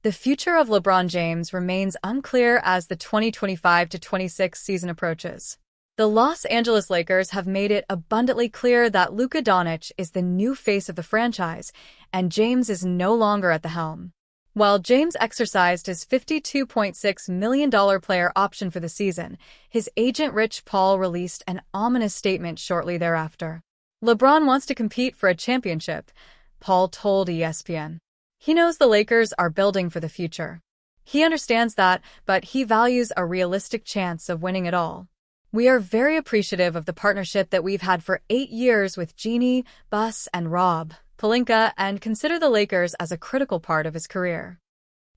The future of LeBron James remains unclear as the 2025-26 season approaches. The Los Angeles Lakers have made it abundantly clear that Luka Doncic is the new face of the franchise, and James is no longer at the helm. While James exercised his $52.6 million player option for the season, his agent Rich Paul released an ominous statement shortly thereafter. LeBron wants to compete for a championship, Paul told ESPN. He knows the Lakers are building for the future. He understands that, but he values a realistic chance of winning it all. We are very appreciative of the partnership that we've had for 8 years with Jeanie, Buss, and Rob Pelinka, and consider the Lakers as a critical part of his career.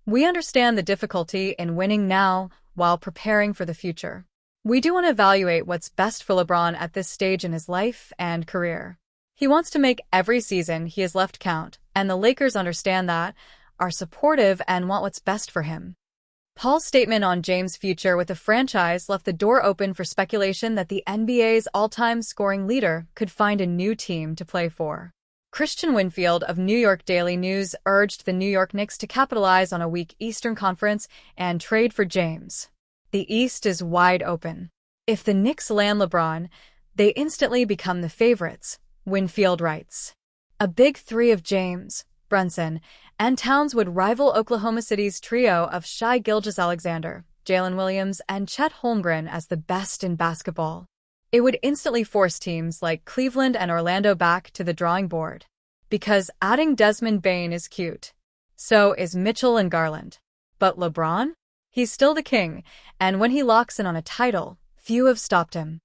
We understand the difficulty in winning now while preparing for the future. We do want to evaluate what's best for LeBron at this stage in his life and career. He wants to make every season he has left count, and the Lakers understand that, are supportive, and want what's best for him. Paul's statement on James' future with the franchise left the door open for speculation that the NBA's all-time scoring leader could find a new team to play for. Christian Winfield of New York Daily News urged the New York Knicks to capitalize on a weak Eastern Conference and trade for James. The East is wide open. If the Knicks land LeBron, they instantly become the favorites, Winfield writes. A big three of James, Brunson, and Towns would rival Oklahoma City's trio of Shai Gilgeous-Alexander, Jalen Williams, and Chet Holmgren as the best in basketball. It would instantly force teams like Cleveland and Orlando back to the drawing board. Because adding Desmond Bane is cute. So is Mitchell and Garland. But LeBron? He's still the king, and when he locks in on a title, few have stopped him.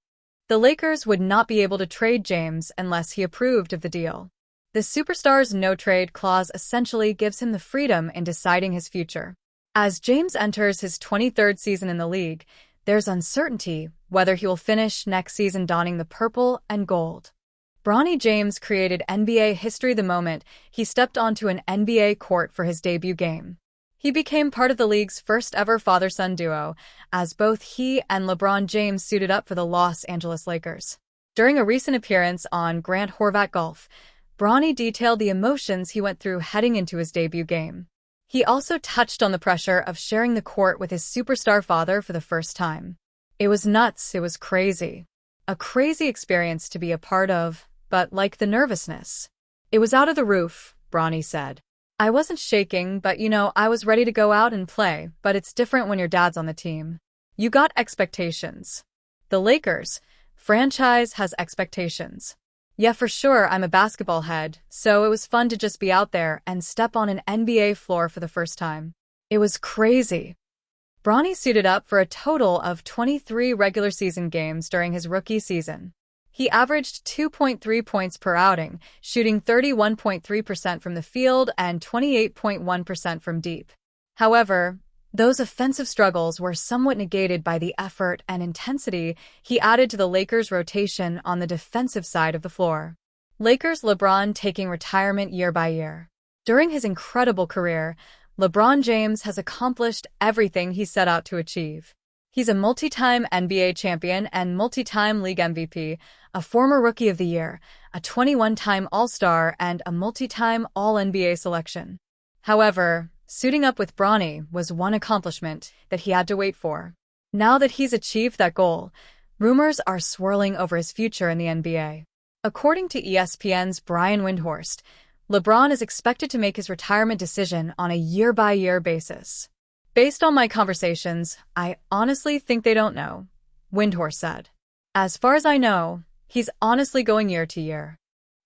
The Lakers would not be able to trade James unless he approved of the deal. The superstar's no-trade clause essentially gives him the freedom in deciding his future. As James enters his 23rd season in the league, there's uncertainty whether he will finish next season donning the purple and gold. Bronny James created NBA history the moment he stepped onto an NBA court for his debut game. He became part of the league's first-ever father-son duo, as both he and LeBron James suited up for the Los Angeles Lakers. During a recent appearance on Grant Horvat Golf, Bronny detailed the emotions he went through heading into his debut game. He also touched on the pressure of sharing the court with his superstar father for the first time. It was nuts, it was crazy. A crazy experience to be a part of, but like the nervousness. It was out of the roof, Bronny said. I wasn't shaking, but I was ready to go out and play, but it's different when your dad's on the team. You got expectations. The Lakers franchise has expectations. Yeah, for sure, I'm a basketball head, so it was fun to just be out there and step on an NBA floor for the first time. It was crazy. Bronny suited up for a total of 23 regular season games during his rookie season. He averaged 2.3 points per outing, shooting 31.3% from the field and 28.1% from deep. However, those offensive struggles were somewhat negated by the effort and intensity he added to the Lakers' rotation on the defensive side of the floor. Lakers LeBron taking retirement year by year. During his incredible career, LeBron James has accomplished everything he set out to achieve. He's a multi-time NBA champion and multi-time league MVP, a former Rookie of the Year, a 21-time All-Star, and a multi-time All-NBA selection. However, suiting up with Bronny was one accomplishment that he had to wait for. Now that he's achieved that goal, rumors are swirling over his future in the NBA. According to ESPN's Brian Windhorst, LeBron is expected to make his retirement decision on a year-by-year basis. Based on my conversations, I honestly think they don't know, Windhorst said. As far as I know, he's honestly going year to year.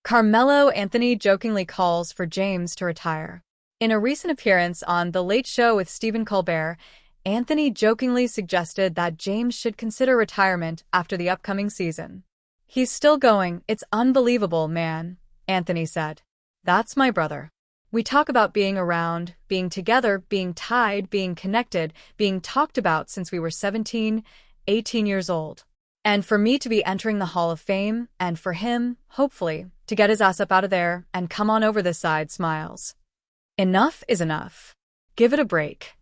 Carmelo Anthony jokingly calls for James to retire. In a recent appearance on The Late Show with Stephen Colbert, Anthony jokingly suggested that James should consider retirement after the upcoming season. He's still going, it's unbelievable, man, Anthony said. That's my brother. We talk about being around, being together, being tied, being connected, being talked about since we were 17, 18 years old. And for me to be entering the Hall of Fame, and for him, hopefully, to get his ass up out of there and come on over this side, smiles. Enough is enough. Give it a break.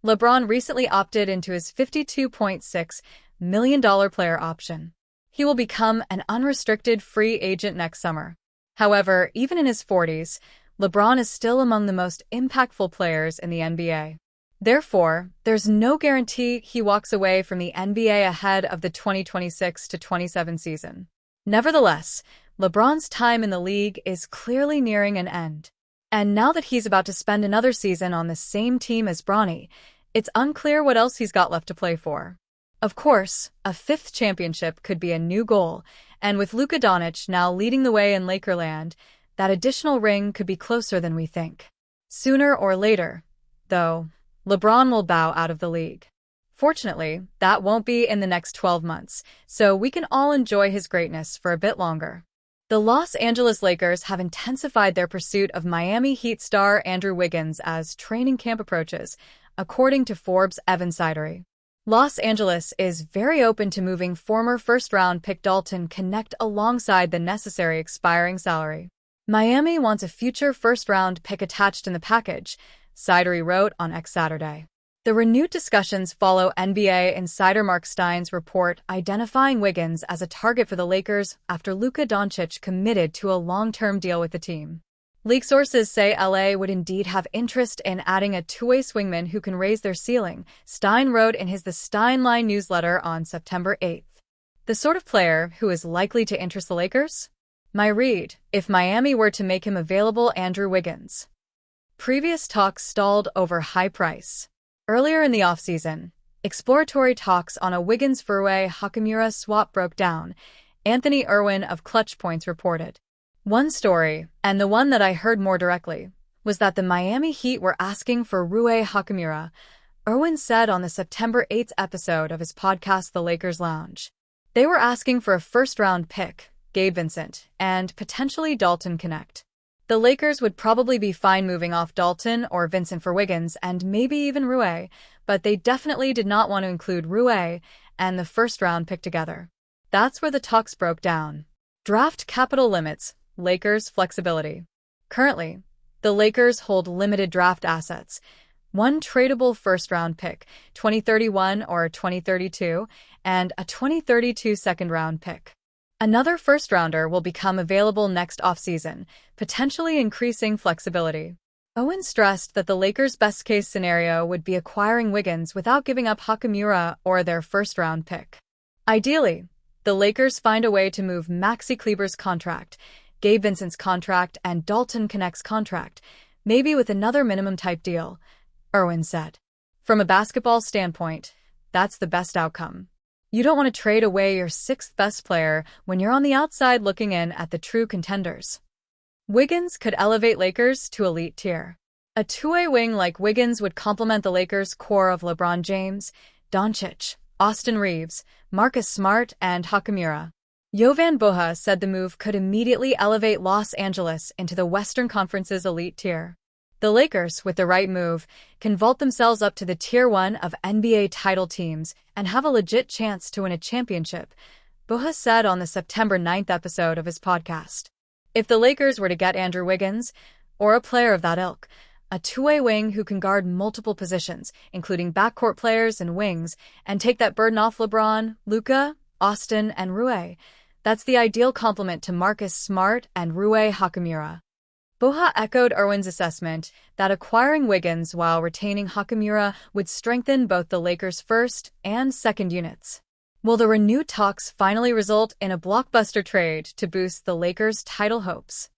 LeBron recently opted into his $52.6 million player option. He will become an unrestricted free agent next summer. However, even in his 40s, LeBron is still among the most impactful players in the NBA. Therefore, there's no guarantee he walks away from the NBA ahead of the 2026-27 season. Nevertheless, LeBron's time in the league is clearly nearing an end. And now that he's about to spend another season on the same team as Bronny, it's unclear what else he's got left to play for. Of course, a fifth championship could be a new goal, and with Luka Doncic now leading the way in Lakerland, that additional ring could be closer than we think. Sooner or later, though, LeBron will bow out of the league. Fortunately, that won't be in the next 12 months, so we can all enjoy his greatness for a bit longer. The Los Angeles Lakers have intensified their pursuit of Miami Heat star Andrew Wiggins as training camp approaches, according to Forbes' Evan Sidery. Los Angeles is very open to moving former first-round pick Dalton Knecht alongside the necessary expiring salary. Miami wants a future first-round pick attached in the package, Sidery wrote on X Saturday. The renewed discussions follow NBA insider Mark Stein's report identifying Wiggins as a target for the Lakers after Luka Doncic committed to a long-term deal with the team. League sources say LA would indeed have interest in adding a two-way swingman who can raise their ceiling, Stein wrote in his The Stein Line newsletter on September 8th. The sort of player who is likely to interest the Lakers? My read, if Miami were to make him available, Andrew Wiggins. Previous talks stalled over high price. Earlier in the offseason, exploratory talks on a Wiggins-Rui Hachimura swap broke down, Anthony Irwin of Clutch Points reported. One story, and the one that I heard more directly, was that the Miami Heat were asking for Rui Hachimura, Irwin said on the September 8th episode of his podcast The Lakers Lounge. They were asking for a first-round pick, Gabe Vincent, and potentially Dalton Knecht. The Lakers would probably be fine moving off Dalton or Vincent for Wiggins and maybe even Rui, but they definitely did not want to include Rui and the first-round pick together. That's where the talks broke down. Draft capital limits, Lakers flexibility. Currently, the Lakers hold limited draft assets, one tradable first-round pick, 2031 or 2032, and a 2032 second-round pick. Another first-rounder will become available next offseason, potentially increasing flexibility. Owen stressed that the Lakers' best-case scenario would be acquiring Wiggins without giving up Hachimura or their first-round pick. Ideally, the Lakers find a way to move Maxi Kleber's contract, Gabe Vincent's contract, and Dalton Knecht's contract, maybe with another minimum-type deal, Irwin said. From a basketball standpoint, that's the best outcome. You don't want to trade away your sixth best player when you're on the outside looking in at the true contenders. Wiggins could elevate Lakers to elite tier. A two-way wing like Wiggins would complement the Lakers' core of LeBron James, Doncic, Austin Reeves, Marcus Smart, and Hachimura. Jovan Boha said the move could immediately elevate Los Angeles into the Western Conference's elite tier. The Lakers, with the right move, can vault themselves up to the Tier 1 of NBA title teams and have a legit chance to win a championship, Boha said on the September 9th episode of his podcast. If the Lakers were to get Andrew Wiggins, or a player of that ilk, a two-way wing who can guard multiple positions, including backcourt players and wings, and take that burden off LeBron, Luka, Austin, and Rui, that's the ideal complement to Marcus Smart and Rui Hachimura. Boha echoed Irwin's assessment that acquiring Wiggins while retaining Hachimura would strengthen both the Lakers' first and second units. Will the renewed talks finally result in a blockbuster trade to boost the Lakers' title hopes?